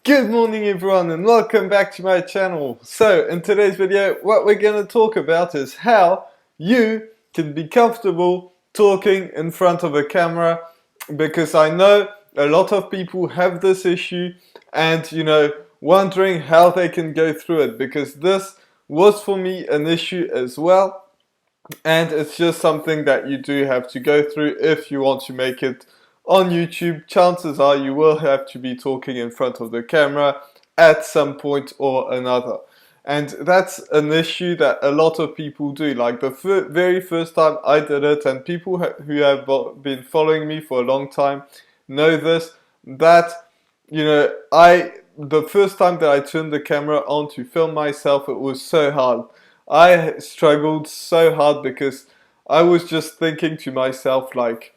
Good morning everyone and welcome back to my channel. So in today's video what we're going to talk about is how you can be comfortable talking in front of a camera, because I know a lot of people have this issue and wondering how they can go through it, because this was for me an issue as well, and it's just something that you do have to go through if you want to make it on YouTube. Chances are you will have to be talking in front of the camera at some point or another. And that's an issue that a lot of people do. Like the very first time I did it, and people who have been following me for a long time know this, that the first time that I turned the camera on to film myself, it was so hard. I struggled so hard because I was just thinking to myself, like,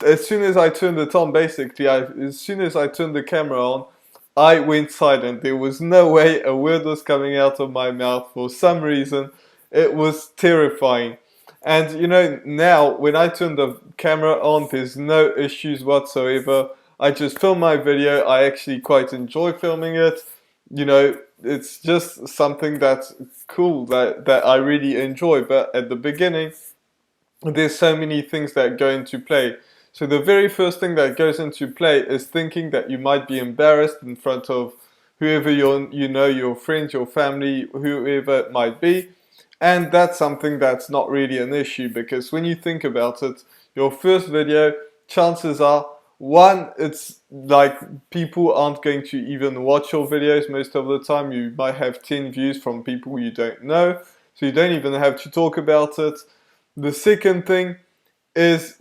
as soon as I turned it on, basically, as soon as I turned the camera on, I went silent. There was no way a word was coming out of my mouth for some reason. It was terrifying. And now when I turn the camera on, there's no issues whatsoever. I just film my video. I actually quite enjoy filming it. It's just something that's cool, that I really enjoy. But at the beginning, there's so many things that go into play. So the very first thing that goes into play is thinking that you might be embarrassed in front of whoever your friends, your family, whoever it might be. And that's something that's not really an issue, because when you think about it, your first video, chances are, one, it's like people aren't going to even watch your videos most of the time. You might have 10 views from people you don't know, so you don't even have to talk about it. The second thing is,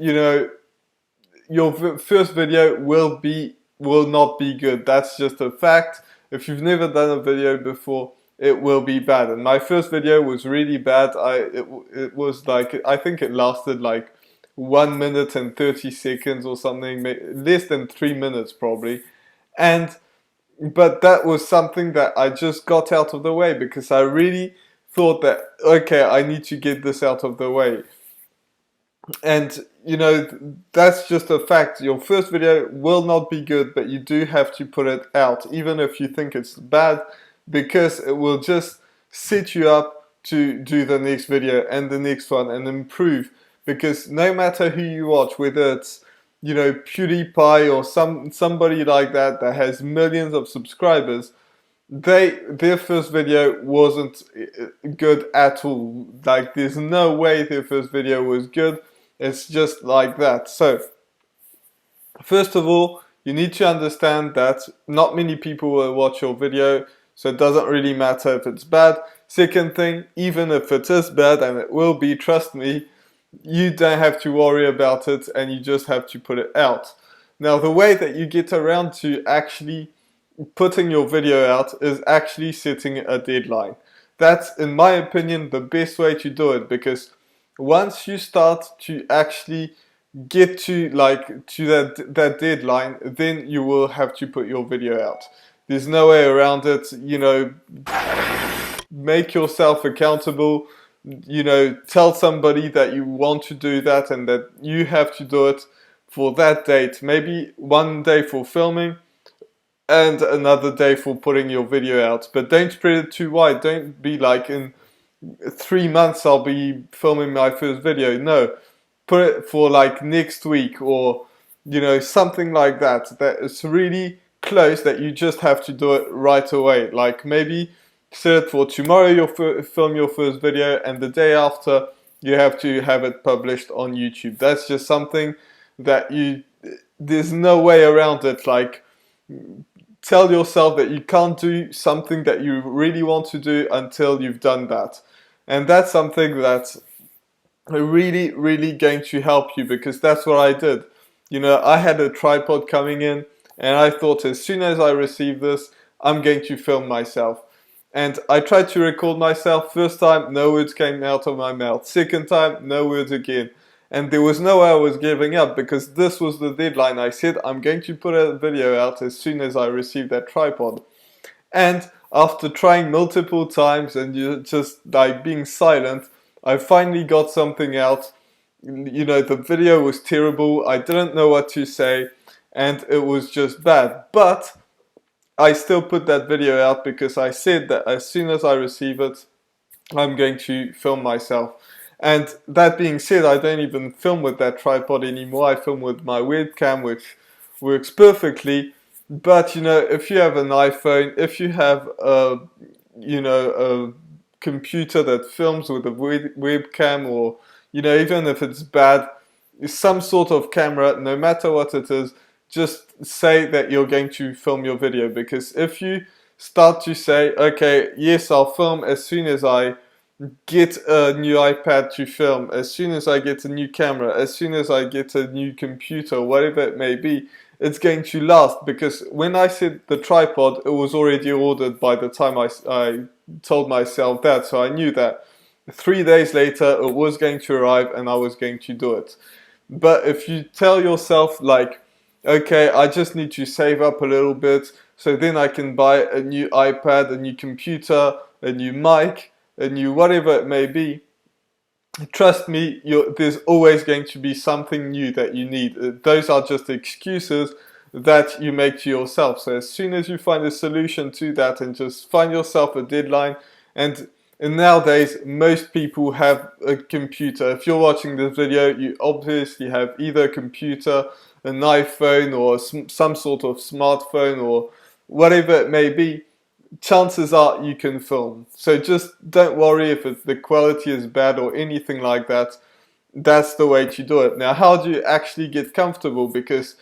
your first video will not be good. That's just a fact. If you've never done a video before, it will be bad. And my first video was really bad. It was like, I think it lasted like 1 minute and 30 seconds or something, less than 3 minutes probably. But that was something that I just got out of the way, because I really thought that, okay, I need to get this out of the way. And that's just a fact. Your first video will not be good, but you do have to put it out, even if you think it's bad, because it will just set you up to do the next video and the next one and improve. Because no matter who you watch, whether it's PewDiePie or somebody like that has millions of subscribers, their first video wasn't good at all. Like, there's no way their first video was good. It's just like that. So first of all, you need to understand that not many people will watch your video, so it doesn't really matter if it's bad. Second thing, even if it is bad, and it will be, trust me, you don't have to worry about it, and you just have to put it out. Now, the way that you get around to actually putting your video out is actually setting a deadline. That's, in my opinion, the best way to do it, because once you start to actually get to that deadline, then you will have to put your video out. There's no way around it. Make yourself accountable. Tell somebody that you want to do that and that you have to do it for that date. Maybe one day for filming and another day for putting your video out. But don't spread it too wide. Don't be like, in 3 months I'll be filming my first video. No, put it for like next week, or something like that. That it's really close, that you just have to do it right away. Like, maybe set it for tomorrow, you'll film your first video, and the day after you have to have it published on YouTube. That's just something that there's no way around it. Like, tell yourself that you can't do something that you really want to do until you've done that. And that's something that's really, really going to help you, because that's what I did. I had a tripod coming in, and I thought, as soon as I receive this, I'm going to film myself. And I tried to record myself. First time, no words came out of my mouth. Second time, no words again. And there was no way I was giving up, because this was the deadline. I said, I'm going to put a video out as soon as I receive that tripod. And after trying multiple times and just like being silent, I finally got something out. The video was terrible. I didn't know what to say, and it was just bad. But I still put that video out because I said that as soon as I receive it, I'm going to film myself. And that being said, I don't even film with that tripod anymore. I film with my webcam, which works perfectly. But you know, if you have an iPhone, if you have a a computer that films with a webcam, or you know, even if it's bad, some sort of camera, no matter what it is, just say that you're going to film your video. Because if you start to say, okay, yes, I'll film as soon as I get a new iPad to film, as soon as I get a new camera, as soon as I get a new computer, whatever it may be, it's going to last. Because when I said the tripod, it was already ordered by the time I told myself that, so I knew that 3 days later it was going to arrive and I was going to do it. But if you tell yourself like, okay, I just need to save up a little bit so then I can buy a new iPad, a new computer, a new mic, a new whatever it may be, trust me, there's always going to be something new that you need. Those are just excuses that you make to yourself. So as soon as you find a solution to that and just find yourself a deadline, and nowadays most people have a computer. If you're watching this video, you obviously have either a computer, an iPhone, or some sort of smartphone, or whatever it may be. Chances are you can film. So just don't worry if the quality is bad or anything like that. That's the way to do it. Now, how do you actually get comfortable? Because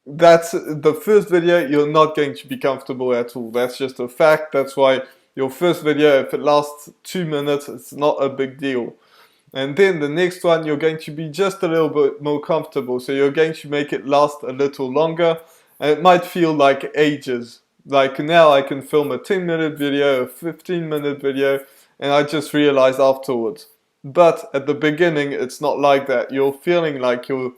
that's the first video, you're not going to be comfortable at all. That's just a fact. That's why your first video, if it lasts 2 minutes, it's not a big deal. And then the next one, you're going to be just a little bit more comfortable. So you're going to make it last a little longer. And it might feel like ages. Like now I can film a 10-minute video, a 15-minute video, and I just realized afterwards. But at the beginning, it's not like that. You're feeling like you're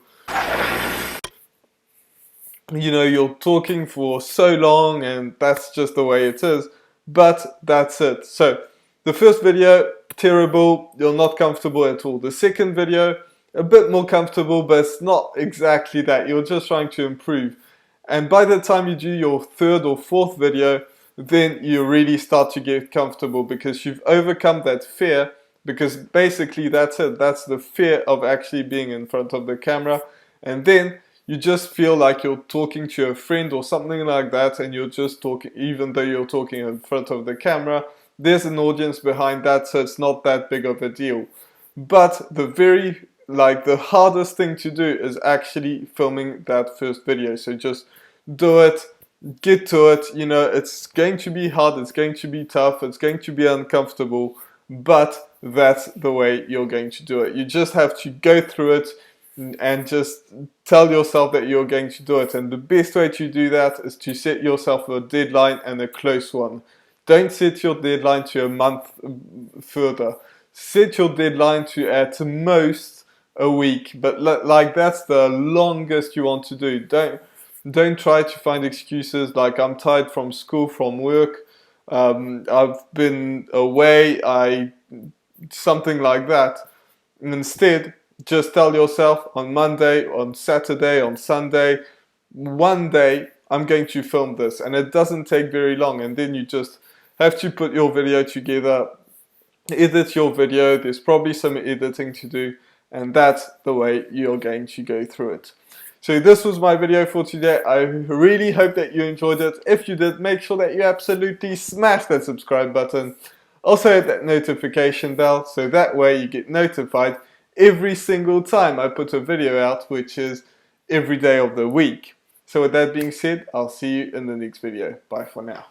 talking for so long, and that's just the way it is. But that's it. So the first video, terrible, you're not comfortable at all. The second video, a bit more comfortable, but it's not exactly that. You're just trying to improve. And by the time you do your third or fourth video, then you really start to get comfortable because you've overcome that fear. Because basically that's it. That's the fear of actually being in front of the camera. And then you just feel like you're talking to a friend or something like that, and you're just talking, even though you're talking in front of the camera, there's an audience behind that, so it's not that big of a deal. But the hardest thing to do is actually filming that first video. So just do it, get to it. You know, it's going to be hard, it's going to be tough, it's going to be uncomfortable, but that's the way you're going to do it. You just have to go through it and just tell yourself that you're going to do it. And the best way to do that is to set yourself a deadline, and a close one. Don't set your deadline to a month further. Set your deadline to at most a week, but like that's the longest you want to do. Don't try to find excuses like I'm tired from school, from work, I've been away, something like that. And instead, just tell yourself on Monday, on Saturday, on Sunday, one day I'm going to film this, and it doesn't take very long. And then you just have to put your video together, edit your video. There's probably some editing to do, and that's the way you're going to go through it. So this was my video for today. I really hope that you enjoyed it. If you did, make sure that you absolutely smash that subscribe button. Also hit that notification bell, so that way you get notified every single time I put a video out, which is every day of the week. So with that being said, I'll see you in the next video. Bye for now.